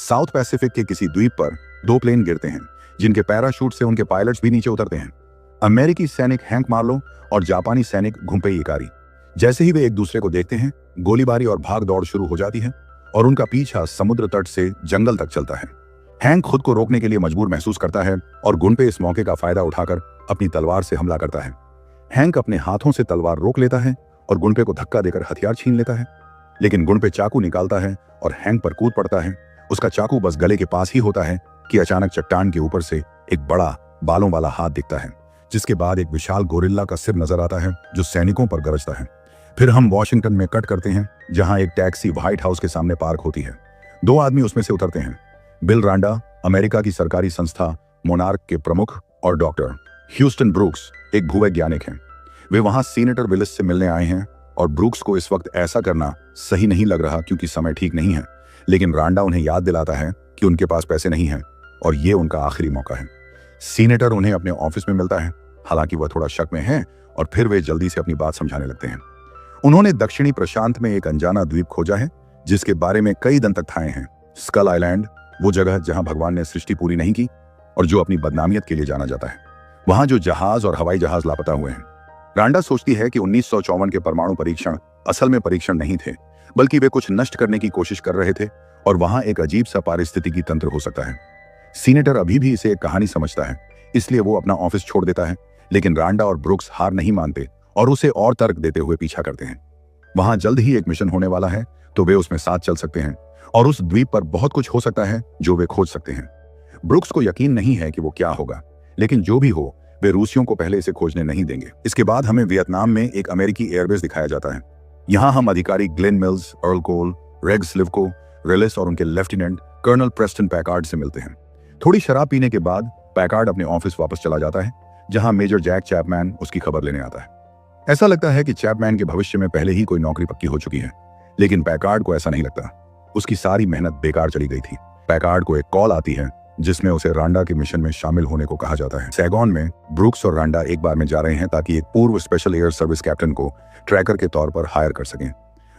South Pacific के किसी द्वीप पर दो प्लेन गिरते हैं जिनके पैराशूट से उनके पायलट्स भी नीचे उतरते हैं। अमेरिकी सैनिक हैंक मार्लो और जापानी सैनिक घुम्पेई इकारी। जैसे ही वे एक दूसरे को देखते हैं, गोलीबारी और भाग दौड़ शुरू हो जाती है और उनका पीछा समुद्र तट से जंगल तक चलता है। हैंक खुद को रोकने के लिए मजबूर महसूस करता है और गुनपे इस मौके का फायदा उठाकर अपनी तलवार से हमला करता है। हैंक अपने हाथों से तलवार रोक लेता है और गुनपे को धक्का देकर हथियार छीन लेता है, लेकिन गुनपे चाकू निकालता है और हैंक पर कूद पड़ता है। उसका चाकू बस गले के पास ही होता है कि अचानक चट्टान के ऊपर से एक बड़ा बालों वाला हाथ दिखता है, जिसके बाद एक विशाल गोरिल्ला का सिर नजर आता है जो सैनिकों पर गरजता है। फिर हम वॉशिंगटन में कट करते हैं, जहां एक टैक्सी व्हाइट हाउस के सामने पार्क होती है। दो आदमी उसमें से उतरते हैं, बिल रांडा, अमेरिका की सरकारी संस्था मोनार्क के प्रमुख, और डॉक्टर ह्यूस्टन ब्रूक्स, एक भूवैज्ञानिक हैं। वे वहां सीनेटर विलिस से मिलने आए हैं और ब्रूक्स को इस वक्त ऐसा करना सही नहीं लग रहा क्योंकि समय ठीक नहीं है, लेकिन रांडा उन्हें याद दिलाता है कि उनके पास पैसे नहीं हैं और ये उनका आखिरी मौका है। सीनेटर उन्हें अपने ऑफिस में मिलता है, हालांकि वह थोड़ा शक में है, और फिर वे जल्दी से अपनी बात समझाने लगते हैं। उन्होंने दक्षिणी प्रशांत में एक अनजाना द्वीप खोजा है जिसके बारे में कई दंतकथाएं हैं। स्कल आइलैंड, वो जगह जहां भगवान ने सृष्टि पूरी नहीं की और जो अपनी बदनामियत के लिए जाना जाता है। वहां जो जहाज और हवाई जहाज लापता हुए हैं। रांडा सोचती है कि 1954 के परमाणु परीक्षण असल में परीक्षण नहीं थे, बल्कि वे कुछ नष्ट करने की कोशिश कर रहे थे और वहां एक अजीब सा पारिस्थितिकी तंत्र हो सकता है। सीनेटर अभी भी इसे एक कहानी समझता है, इसलिए वो अपना ऑफिस छोड़ देता है, लेकिन रांडा और ब्रूक्स हार नहीं मानते और उसे और तर्क देते हुए पीछा करते हैं। वहां जल्द ही एक मिशन होने वाला है, तो वे उसमें साथ चल सकते हैं और उस द्वीप पर बहुत कुछ हो सकता है जो वे खोज सकते हैं। ब्रूक्स को यकीन नहीं है कि वो क्या होगा, लेकिन जो भी हो वे रूसियों को पहले इसे खोजने नहीं देंगे। इसके बाद हमें वियतनाम में एक अमेरिकी एयरबेस दिखाया जाता है। यहाँ हम अधिकारी ग्लेन मिल्स, अर्ल कोल, रेग्स लिवको, रिलिस और उनके लेफ्टिनेंट कर्नल प्रेस्टन पैकार्ड से मिलते हैं। थोड़ी शराब पीने के बाद पैकार्ड अपने ऑफिस वापस चला जाता है, जहां मेजर जैक चैपमैन उसकी खबर लेने आता है। ऐसा लगता है कि चैपमैन के भविष्य में पहले ही कोई नौकरी पक्की हो चुकी है, लेकिन पैकार्ड को ऐसा नहीं लगता। उसकी सारी मेहनत बेकार चली गई थी। पैकार्ड को एक कॉल आती है जिसमें उसे रांडा के मिशन में शामिल होने को कहा जाता है। सैगॉन में ब्रूक्स और रांडा एक बार में जा रहे हैं ताकि एक पूर्व स्पेशल एयर सर्विस कैप्टन को ट्रैकर के तौर पर हायर कर सकें।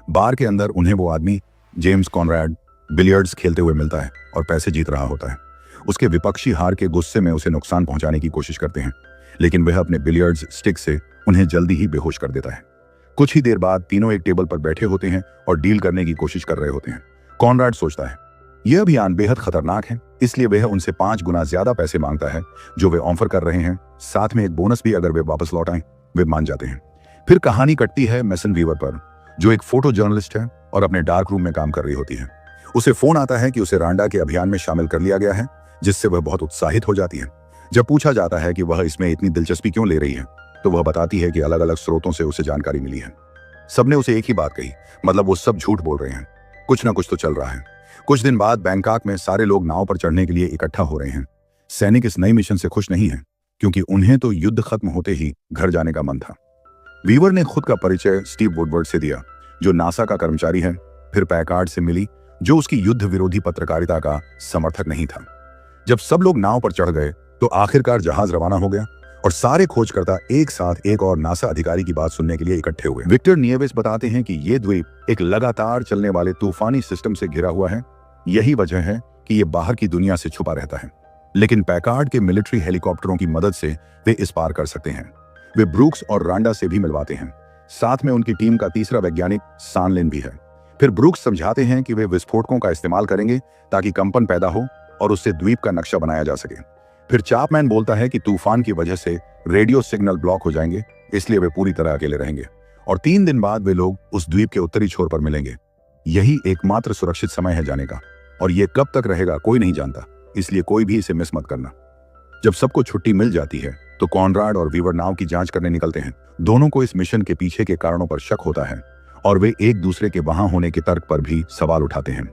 बार के अंदर उन्हें वो आदमी जेम्स कॉनराड बिलियर्ड्स खेलते हुए मिलता है और पैसे जीत रहा होता है। उसके विपक्षी हार के गुस्से में उसे नुकसान पहुंचाने की कोशिश करते हैं, लेकिन वह अपने बिलियर्ड्स स्टिक से उन्हें जल्दी ही बेहोश कर देता है। कुछ ही देर बाद तीनों एक टेबल पर बैठे होते हैं और डील करने की कोशिश कर रहे होते हैं। कॉनराड सोचता है यह अभियान बेहद खतरनाक है, इसलिए वह उनसे 5 गुना ज्यादा पैसे मांगता है जो वे ऑफर कर रहे हैं, साथ में एक बोनस भी अगर वे वापस लौट आएं। वे मान जाते हैं। फिर कहानी कटती है मेसन वीवर पर, जो एक फोटो जर्नलिस्ट है और अपने डार्क रूम में काम कर रही होती है। उसे फोन आता है कि उसे रांडा के अभियान में शामिल कर लिया गया है, जिससे वह बहुत उत्साहित हो जाती है। जब पूछा जाता है कि वह इसमें इतनी दिलचस्पी क्यों ले रही है, तो वह बताती है कि अलग अलग स्रोतों से उसे जानकारी मिली है। सबने उसे एक ही बात कही, मतलब वो सब झूठ बोल रहे हैं, कुछ ना कुछ तो चल रहा है। कुछ दिन बाद बैंकॉक में सारे लोग नाव पर चढ़ने के लिए इकट्ठा हो रहे हैं। सैनिक इस नई मिशन से खुश नहीं है, क्योंकि उन्हें तो युद्ध खत्म होते ही घर जाने का मन था। वीवर ने खुद का परिचय स्टीव वुडवर्ड से दिया, जो नासा का कर्मचारी है। फिर पैकार्ड से मिली, जो उसकी युद्ध विरोधी पत्रकारिता का समर्थक नहीं था। जब सब लोग नाव पर चढ़ गए तो आखिरकार जहाज रवाना हो गया और सारे खोजकर्ता एक साथ एक और नासा अधिकारी की बात सुनने के लिए इकट्ठे हुए। विक्टर निएवेस बताते हैं कि ये द्वीप एक लगातार चलने वाले तूफानी सिस्टम से घिरा हुआ है। यही वजह है कि ये बाहर की दुनिया से छुपा रहता है, लेकिन पैकार्ड के मिलिट्री हेलीकॉप्टरों की मदद से वे इस पार कर सकते हैं। वे ब्रूक्स और रांडा से भी मिलवाते हैं, साथ में उनकी टीम का तीसरा वैज्ञानिक सानलिन भी है। फिर ब्रूक्स समझाते हैं कि वे विस्फोटकों का इस्तेमाल करेंगे ताकि कंपन पैदा हो और उससे द्वीप का नक्शा बनाया जा सके। फिर चैपमैन बोलता है कि तूफान की वजह से रेडियो सिग्नल ब्लॉक हो जाएंगे, इसलिए वे पूरी तरह अकेले रहेंगे और 3 दिन बाद वे लोग उस द्वीप के उत्तरी छोर पर मिलेंगे। यही एकमात्र सुरक्षित समय है जाने का, और ये कब तक रहेगा कोई नहीं जानता, इसलिए कोई भी इसे मिस मत करना। जब सबको छुट्टी मिल जाती है तो कॉनराड और वीवर नाव की जांच करने निकलते हैं। दोनों को इस मिशन के पीछे के कारणों पर शक होता है और वे एक दूसरे के वहां होने के तर्क पर भी सवाल उठाते हैं।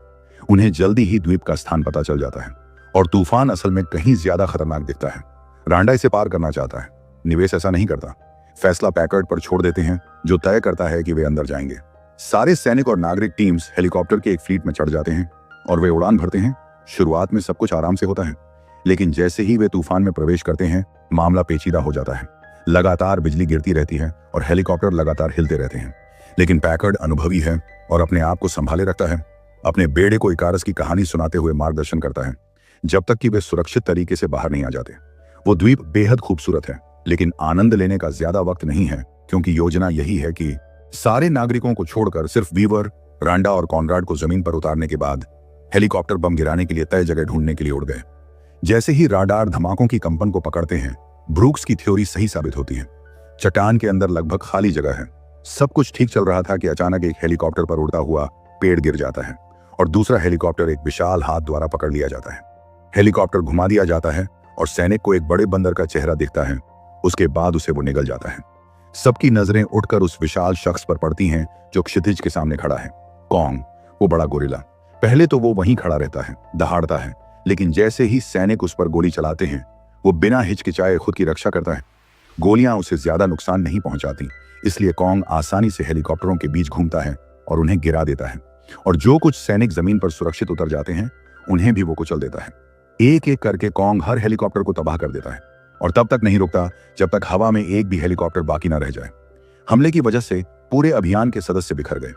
उन्हें जल्दी ही द्वीप का स्थान पता चल जाता है और तूफान असल में कहीं ज्यादा खतरनाक दिखता है। रांडा इसे पार करना चाहता है, निवेश ऐसा नहीं करता। फैसला पैकर्ड पर छोड़ देते हैं, जो तय करता है कि वे अंदर जाएंगे। सारे सैनिक और नागरिक टीम्स हेलीकॉप्टर के एक फ्लीट में चढ़ जाते हैं और वे उड़ान भरते हैं। शुरुआत में सब कुछ आराम से होता है, लेकिन जैसे ही वे तूफान में प्रवेश करते हैं, मामला पेचीदा हो जाता है। लगातार बिजली गिरती रहती है और हेलीकॉप्टर लगातार हिलते रहते हैं, लेकिन पैकर्ड अनुभवी है और अपने आप को संभाले रखता है। अपने बेड़े को इकारस की कहानी सुनाते हुए मार्गदर्शन करता है, जब तक कि वे सुरक्षित तरीके से बाहर नहीं आ जाते। वो द्वीप बेहद खूबसूरत है, लेकिन आनंद लेने का ज्यादा वक्त नहीं है, क्योंकि योजना यही है कि सारे नागरिकों को छोड़कर सिर्फ वीवर, रांडा और कॉनराड को जमीन पर उतारने के बाद हेलीकॉप्टर बम गिराने के लिए तय जगह ढूंढने के लिए उड़ गए। जैसे ही राडार धमाकों की कंपन को पकड़ते हैं, ब्रूक्स की थ्योरी सही साबित होती है। चट्टान के अंदर लगभग खाली जगह है। सब कुछ ठीक चल रहा था कि अचानक एक हेलीकॉप्टर पर उड़ता हुआ पेड़ गिर जाता है और दूसरा हेलीकॉप्टर एक विशाल हाथ द्वारा पकड़ लिया जाता है। हेलीकॉप्टर घुमा दिया जाता है और सैनिक को एक बड़े बंदर का चेहरा दिखता है। उसके बाद उसे वो निगल जाता है। सबकी नजरें उठकर उस विशाल शख्स पर पड़ती हैं जो क्षितिज के सामने खड़ा है, कॉन्ग, वो बड़ा गोरिल्ला। पहले तो वो वहीं खड़ा रहता है, दहाड़ता है, लेकिन जैसे ही सैनिक उस पर गोली चलाते हैं, वो बिना हिचकिचाए खुद की रक्षा करता है। गोलियां उसे ज्यादा नुकसान नहीं पहुंचाती, इसलिए कॉन्ग आसानी से हेलीकॉप्टरों के बीच घूमता है और उन्हें गिरा देता है, और जो कुछ सैनिक जमीन पर सुरक्षित उतर जाते हैं उन्हें भी वो कुचल देता है। एक एक करके कॉन्ग हर हेलीकॉप्टर को तबाह कर देता है और तब तक नहीं रुकता जब तक हवा में एक भी हेलीकॉप्टर बाकी न रह जाए। हमले की वजह से पूरे अभियान के सदस्य बिखर गए।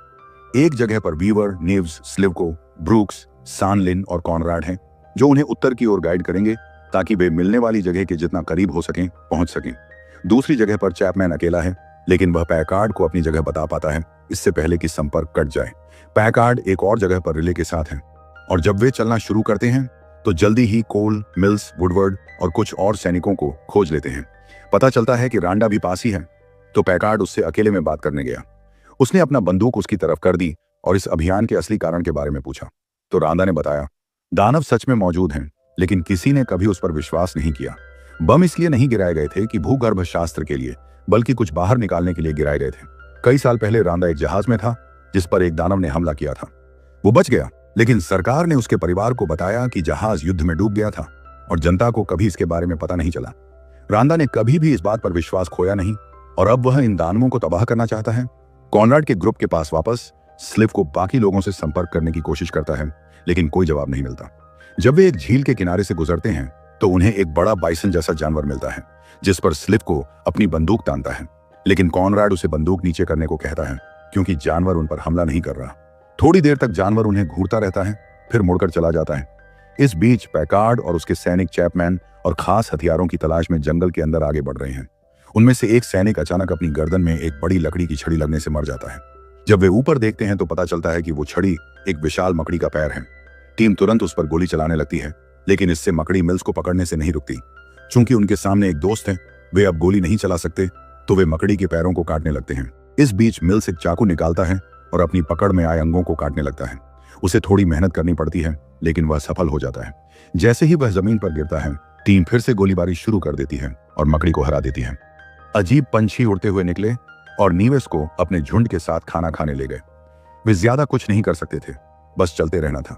एक जगह पर वीवर, नीव्स, स्लिवको, ब्रूक्स, सानलिन और कॉनराड हैं, जो उन्हें उत्तर की ओर गाइड करेंगे ताकि वे मिलने वाली जगह के जितना करीब हो सकें पहुंच सकें। दूसरी जगह पर चैपमैन अकेला है, लेकिन वह पैकार्ड को अपनी जगह बता पाता है इससे पहले कि संपर्क कट जाए। पैकार्ड एक और जगह पर रिले के साथ है, और जब वे चलना शुरू करते हैं तो जल्दी ही कोल, मिल्स, वुडवर्ड और कुछ और सैनिकों को खोज लेते हैं। पता चलता है कि रांडा भी पास ही है, तो पैकार्ड उससे अकेले में बात करने गया। उसने अपना बंदूक उसकी तरफ कर दी और इस अभियान के असली कारण के बारे में पूछा, तो रांडा ने बताया, दानव सच में मौजूद हैं, लेकिन किसी ने कभी उस पर विश्वास नहीं किया। बम इसलिए नहीं गिराए गए थे कि भूगर्भ शास्त्र के लिए, बल्कि कुछ बाहर निकालने के लिए गिराए गए थे। कई साल पहले रांडा एक जहाज में था जिस पर एक दानव ने हमला किया था। वो बच गया, लेकिन सरकार ने उसके परिवार को बताया कि जहाज युद्ध में डूब गया था और जनता को कभी इसके बारे में पता नहीं चला। रांडा ने कभी भी इस बात पर विश्वास खोया नहीं और अब वह इन दानवों को तबाह करना चाहता है। कॉनराड के ग्रुप के पास वापस स्लिव को बाकी लोगों से संपर्क करने की कोशिश करता है, लेकिन कोई जवाब नहीं मिलता। जब वे एक झील के किनारे से गुजरते हैं तो उन्हें एक बड़ा बाइसन जैसा जानवर मिलता है, जिस पर स्लिव को अपनी बंदूक तानता है, लेकिन कॉनराड उसे बंदूक नीचे करने को कहता है क्योंकि जानवर उन पर हमला नहीं कर रहा। थोड़ी देर तक जानवर उन्हें घूरता रहता है, फिर मुड़कर चला जाता है। इस बीच पैकार्ड और उसके सैनिक चैपमैन और खास हथियारों की तलाश में जंगल के अंदर आगे बढ़ रहे हैं। उनमें से एक सैनिक अचानक अपनी गर्दन में एक बड़ी लकड़ी की छड़ी लगने से मर जाता है। जब वे ऊपर देखते हैं तो पता चलता है कि वो छड़ी एक विशाल मकड़ी का पैर है। टीम तुरंत उस पर गोली चलाने लगती है, लेकिन इससे मकड़ी मिल्स को पकड़ने से नहीं रुकती। चूंकि उनके सामने एक दोस्त है, वे अब गोली नहीं चला सकते, तो वे मकड़ी के पैरों को काटने लगते हैं। इस बीच मिल्स एक चाकू निकालता है और अपनी पकड़ में आए अंगों को काटने लगता है। उसे थोड़ी मेहनत करनी पड़ती है, लेकिन वह सफल हो जाता है। जैसे ही वह जमीन पर गिरता है, टीम फिर से गोलीबारी शुरू कर देती है और मकड़ी को हरा देती है। अजीब पंछी उड़ते हुए निकले और नीवेस को अपने झुंड के साथ खाना खाने ले गए। वे ज्यादा कुछ नहीं कर सकते थे, बस चलते रहना था।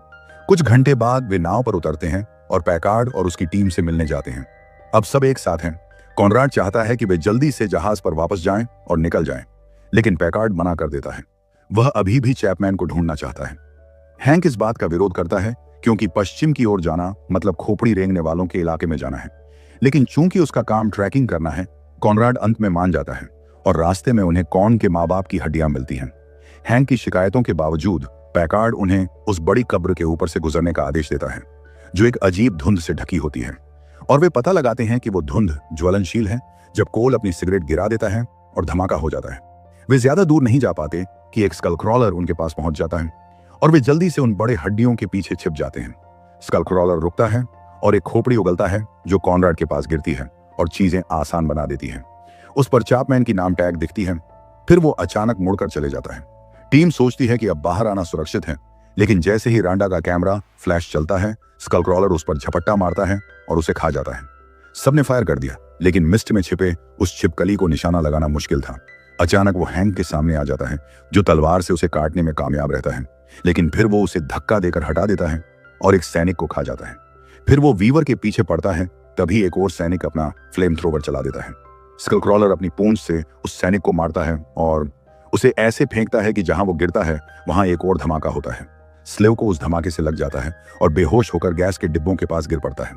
कुछ घंटे बाद वे नाव पर उतरते हैं और पैकार्ड और उसकी टीम से मिलने जाते हैं। अब सब एक साथ हैं। कॉनराड चाहता है कि वे जल्दी से जहाज पर वापस जाएं और निकल जाएं, लेकिन पैकार्ड मना कर देता है। वह अभी भी चैपमैन को ढूंढना चाहता है। हैंक इस बात का विरोध करता है क्योंकि पश्चिम की ओर जाना मतलब खोपड़ी रेंगने वालों के इलाके में जाना है, लेकिन चूंकि उसका काम ट्रैकिंग करना है, कॉनराड अंत में मान जाता है और रास्ते में उन्हें कॉन के माँ बाप की हड्डियां मिलती हैं। हैंक की शिकायतों के बावजूद पैकार्ड उन्हें उस बड़ी कब्र के ऊपर से गुजरने का आदेश देता है, जो एक अजीब धुंध से ढकी होती है, और वे पता लगाते हैं कि वो धुंध ज्वलनशील है जब कोल अपनी सिगरेट गिरा देता है और धमाका हो जाता है। वे ज्यादा दूर नहीं जा पाते कि एक स्कल क्रॉलर उनके पास पहुंच जाता है और वे जल्दी से उन बड़े हड्डियों के पीछे छिप जाते हैं। स्कल क्रॉलर रुकता है और एक खोपड़ी उगलता है जो कॉनराड के पास गिरती है और चीजें आसान बना देती है। उस पर चैपमैन की नाम टैग दिखती है। फिर वो अचानक मुड़कर चले जाता है। टीम सोचती है कि अब बाहर आना सुरक्षित है, लेकिन जैसे ही रांडा का कैमरा फ्लैश चलता है, स्कल क्रॉलर उस पर झपट्टा मारता है और उसे खा जाता है। सबने फायर कर दिया, लेकिन मिस्ट में छिपे उस छिपकली को निशाना लगाना मुश्किल था। अचानक वो हैंक के सामने आ जाता है, जो तलवार से उसे काटने में कामयाब रहता है, लेकिन फिर वो उसे धक्का देकर हटा देता है और एक सैनिक को खा जाता है। फिर वो वीवर के पीछे पड़ता है, तभी एक और सैनिक अपना फ्लेम थ्रोवर चला देता है। स्कल क्रॉलर अपनी पूंछ से उस सैनिक को मारता है और उसे ऐसे फेंकता है कि जहां वो गिरता है वहां एक और धमाका होता है। स्लेव को उस धमाके से लग जाता है और बेहोश होकर गैस के डिब्बों के पास गिर पड़ता है।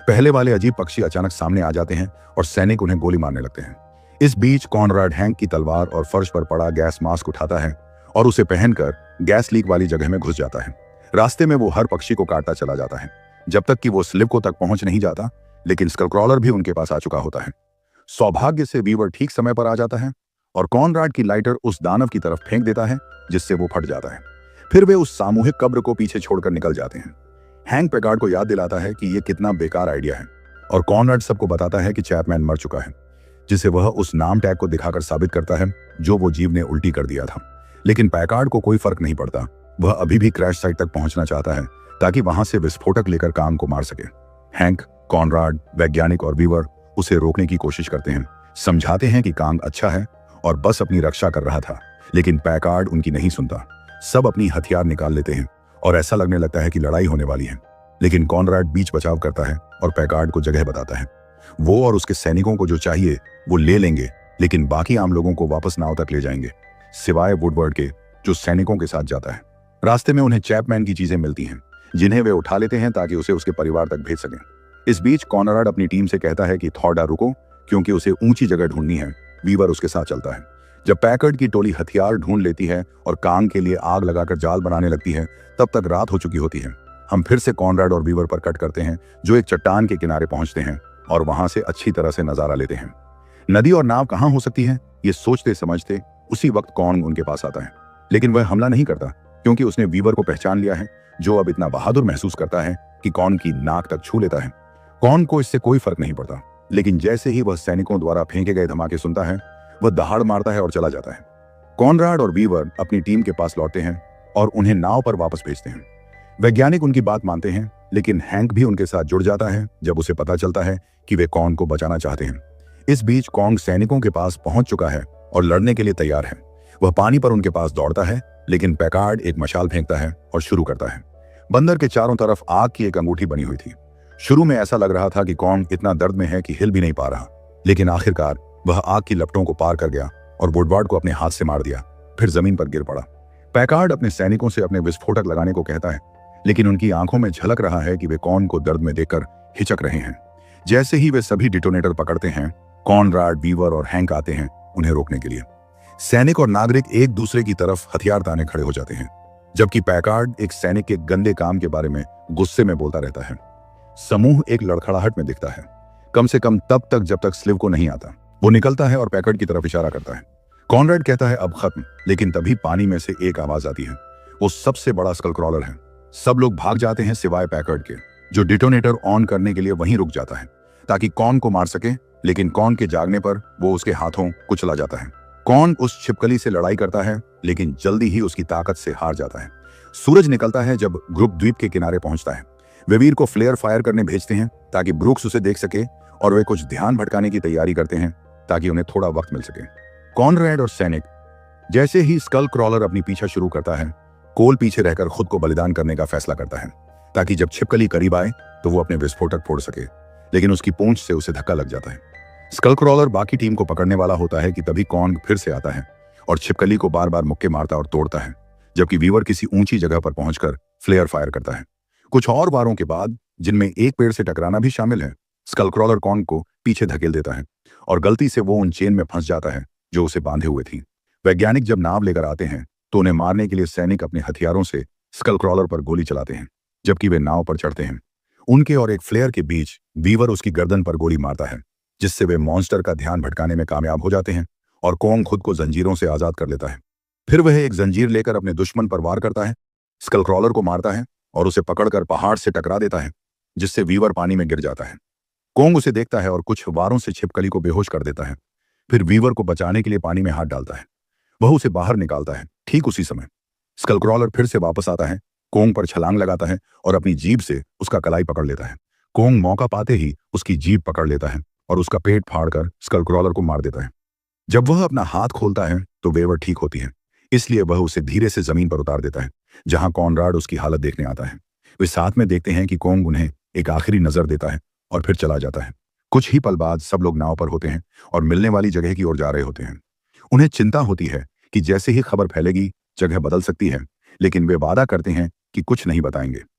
पहले वाले अजीब पक्षी अचानक सामने आ जाते हैं और सैनिक उन्हें गोली मारने लगते हैं। इस बीच कॉनराड हैंक की तलवार और फर्श पर पड़ा गैस मास्क उठाता है और उसे पहनकर गैस लीक वाली जगह में घुस जाता है। रास्ते में वो हर पक्षी को काटता चला जाता है जब तक कि वो स्लिव को तक पहुंच नहीं जाता, लेकिन स्कल क्रॉलर भी उनके पास आ चुका होता है। सौभाग्य से वीवर ठीक समय पर आ जाता है और कॉनराड की लाइटर उस दानव की तरफ फेंक देता है, जिससे वो फट जाता है। फिर वे उस सामूहिक कब्र को पीछे छोड़कर निकल जाते हैं। हैंक पैकार्ड को याद दिलाता है कि ये कितना बेकार आइडिया है और कॉनराड सबको बताता है कि चैपमैन मर चुका है, जिसे वह उस नाम टैग को दिखाकर साबित करता है जो वो जीव ने उल्टी कर दिया था। लेकिन पैकार्ड को कोई फर्क नहीं पड़ता। वह अभी भी क्रैश साइट तक पहुंचना चाहता है ताकि वहां से विस्फोटक लेकर कांग को मार सके। हैंक, कॉनराड, वैज्ञानिक और वीवर उसे रोकने की कोशिश करते हैं, समझाते हैं कि कांग अच्छा है और बस अपनी रक्षा कर रहा था, लेकिन पैकार्ड उनकी नहीं सुनता। सब अपनी हथियार निकाल लेते हैं और ऐसा लगने लगता है कि लड़ाई होने वाली है, लेकिन कॉनराड बीच बचाव करता है और पैकार्ड को जगह बताता है। वो और उसके सैनिकों को जो चाहिए वो ले लेंगे, लेकिन बाकी आम लोगों को वापस नाव तक ले जाएंगे, सिवाय वुडवर्ड के, जो सैनिकों के साथ जाता है। रास्ते में उन्हें चैपमैन की चीजें मिलती हैं, जिन्हें वे उठा लेते हैं ताकि उसे उसके परिवार तक भेज सकें। इस बीच कॉनराड अपनी टीम से कहता है कि थॉर्डा रुको, क्योंकि उसे ऊंची जगह ढूंढनी है। वीवर उसके साथ चलता है। जब पैकर्ड की टोली हथियार ढूंढ लेती है और कांग के लिए आग लगाकर जाल बनाने लगती है, तब तक रात हो चुकी होती है। हम फिर से कॉनराड और वीवर पर कट करते हैं, जो एक चट्टान के किनारे पहुंचते हैं और वहां से अच्छी तरह से नजारा लेते हैं। नदी और नाव कहां हो सकती है, ये सोचते समझते उसी वक्त कॉन्ग उनके पास आता है, लेकिन वह हमला नहीं करता, क्योंकि उसने वीवर को पहचान लिया है, जो अब इतना बहादुर महसूस करता है कि कॉन्ग की नाक तक छू लेता है। कॉन्ग को इससे कोई फर्क नहीं पड़ता, लेकिन जैसे ही वह सैनिकों द्वारा फेंके गए धमाके सुनता है, वह दहाड़ मारता है और चला जाता है। कॉनराड और वीवर अपनी टीम के पास लौटते हैं और उन्हें नाव पर वापस भेजते हैं। वैज्ञानिक उनकी बात मानते हैं, लेकिन हैंक भी उनके साथ जुड़ जाता है जब उसे पता चलता है कि वे कॉन्ग को बचाना चाहते हैं। इस बीच कॉन्ग सैनिकों के पास पहुंच चुका है और लड़ने के लिए तैयार है। वह पानी पर उनके पास दौड़ता है, लेकिन पैकार्ड एक मशाल फेंकता है और शुरू करता है। बंदर के चारों तरफ आग की एक अंगूठी बनी हुई थी। शुरू में ऐसा लग रहा था कि कॉन्ग इतना दर्द में है कि हिल भी नहीं पा रहा, लेकिन आखिरकार वह आग की लपटों को पार कर गया और वुडवार्ड को अपने हाथ से मार दिया, फिर जमीन पर गिर पड़ा। पैकार्ड अपने सैनिकों से अपने विस्फोटक लगाने को कहता है, लेकिन उनकी आंखों में झलक रहा है कि वे कॉन्ग को दर्द में देखकर हिचक रहे हैं। जैसे ही वे सभी डिटोनेटर पकड़ते हैं, कॉनराड, वीवर और हैंक आते हैं उन्हें रोकने के लिए। सैनिक और नागरिक एक दूसरे की तरफ हथियार ताने खड़े हो जाते हैं, जबकि पैकार्ड एक सैनिक के गंदे काम के बारे में गुस्से में बोलता रहता है। समूह एक लड़खड़ाहट में दिखता है, कम से कम तब तक जब तक स्लिव को नहीं आता। वो निकलता है और पैकार्ड की तरफ इशारा करता है। कॉनराड कहता है अब खत्म, लेकिन तभी पानी में से एक आवाज आती है। वो सबसे बड़ा स्कल क्रॉलर है। सब लोग भाग जाते हैं सिवाय पैकार्ड के, जो डिटोनेटर ऑन करने के लिए वहीं रुक जाता है ताकि कॉन को मार सके, लेकिन कॉन के जागने पर वो उसके हाथों कुचला जाता है। कॉन उस छिपकली से लड़ाई करता है, लेकिन जल्दी ही उसकी ताकत से हार जाता है। सूरज निकलता है जब ग्रुप द्वीप के किनारे पहुंचता है। वे वीर को फ्लेयर फायर करने भेजते हैं ताकि ब्रूक्स उसे देख सके, और वे कुछ ध्यान भटकाने की तैयारी करते हैं ताकि उन्हें थोड़ा वक्त मिल सके। कॉनराड और सैनिक, जैसे ही स्कल क्रॉलर अपनी पीछा शुरू करता है, कोल पीछे रहकर खुद को बलिदान करने का फैसला करता है ताकि जब छिपकली करीब आए तो वो अपने विस्फोटक फोड़ सके, लेकिन उसकी पूंछ से उसे धक्का लग जाता है। स्कल क्रॉलर बाकी टीम को पकड़ने वाला होता है कि तभी कॉन्ग फिर से आता है और छिपकली को बार बार मुक्के मारता और तोड़ता है, जबकि वीवर किसी ऊंची जगह पर पहुंचकर फ्लेयर फायर करता है। कुछ और वारों के बाद, जिनमें एक पेड़ से टकराना भी शामिल है, स्कल क्रॉलर कॉन्ग को पीछे धकेल देता है और गलती से वो उन चेन में फंस जाता है जो उसे बांधे हुए थी। वैज्ञानिक जब नाव लेकर आते हैं तो उन्हें मारने के लिए सैनिक अपने हथियारों से स्कल क्रॉलर पर गोली चलाते हैं, जबकि वे नाव पर चढ़ते हैं। उनके और एक फ्लेयर के बीच वीवर उसकी गर्दन पर गोली मारता है, जिससे वे मॉन्स्टर का ध्यान भटकाने में कामयाब हो जाते हैं और कॉन्ग खुद को जंजीरों से आजाद कर लेता है। फिर वह एक जंजीर लेकर अपने दुश्मन पर वार करता है, स्कल क्रॉलर को मारता है और उसे पकड़कर पहाड़ से टकरा देता है, जिससे वीवर पानी में गिर जाता है। कॉन्ग उसे देखता है और कुछ वारों से छिपकली को बेहोश कर देता है। फिर वीवर को बचाने के लिए पानी में हाथ डालता है। वह उसे बाहर निकालता है। ठीक उसी समय स्कल क्रॉलर फिर से वापस आता है, कॉन्ग पर छलांग लगाता है और अपनी जीभ से उसका कलाई पकड़ लेता है। कॉन्ग मौका पाते ही उसकी जीभ पकड़ लेता है और उसका पेट फाड़कर स्कल क्रॉलर को मार देता है। जब वह अपना हाथ खोलता है तो वीवर ठीक होती है, इसलिए वह उसे धीरे से जमीन पर उतार देता है, जहां कॉनराड उसकी हालत देखने आता है। वे साथ में देखते हैं कि कॉन्ग उन्हें एक आखिरी नजर देता है और फिर चला जाता है। कुछ ही पल बाद सब लोग नाव पर होते हैं और मिलने वाली जगह की ओर जा रहे होते हैं। उन्हें चिंता होती है कि जैसे ही खबर फैलेगी जगह बदल सकती है, लेकिन वे वादा करते हैं कि कुछ नहीं बताएंगे।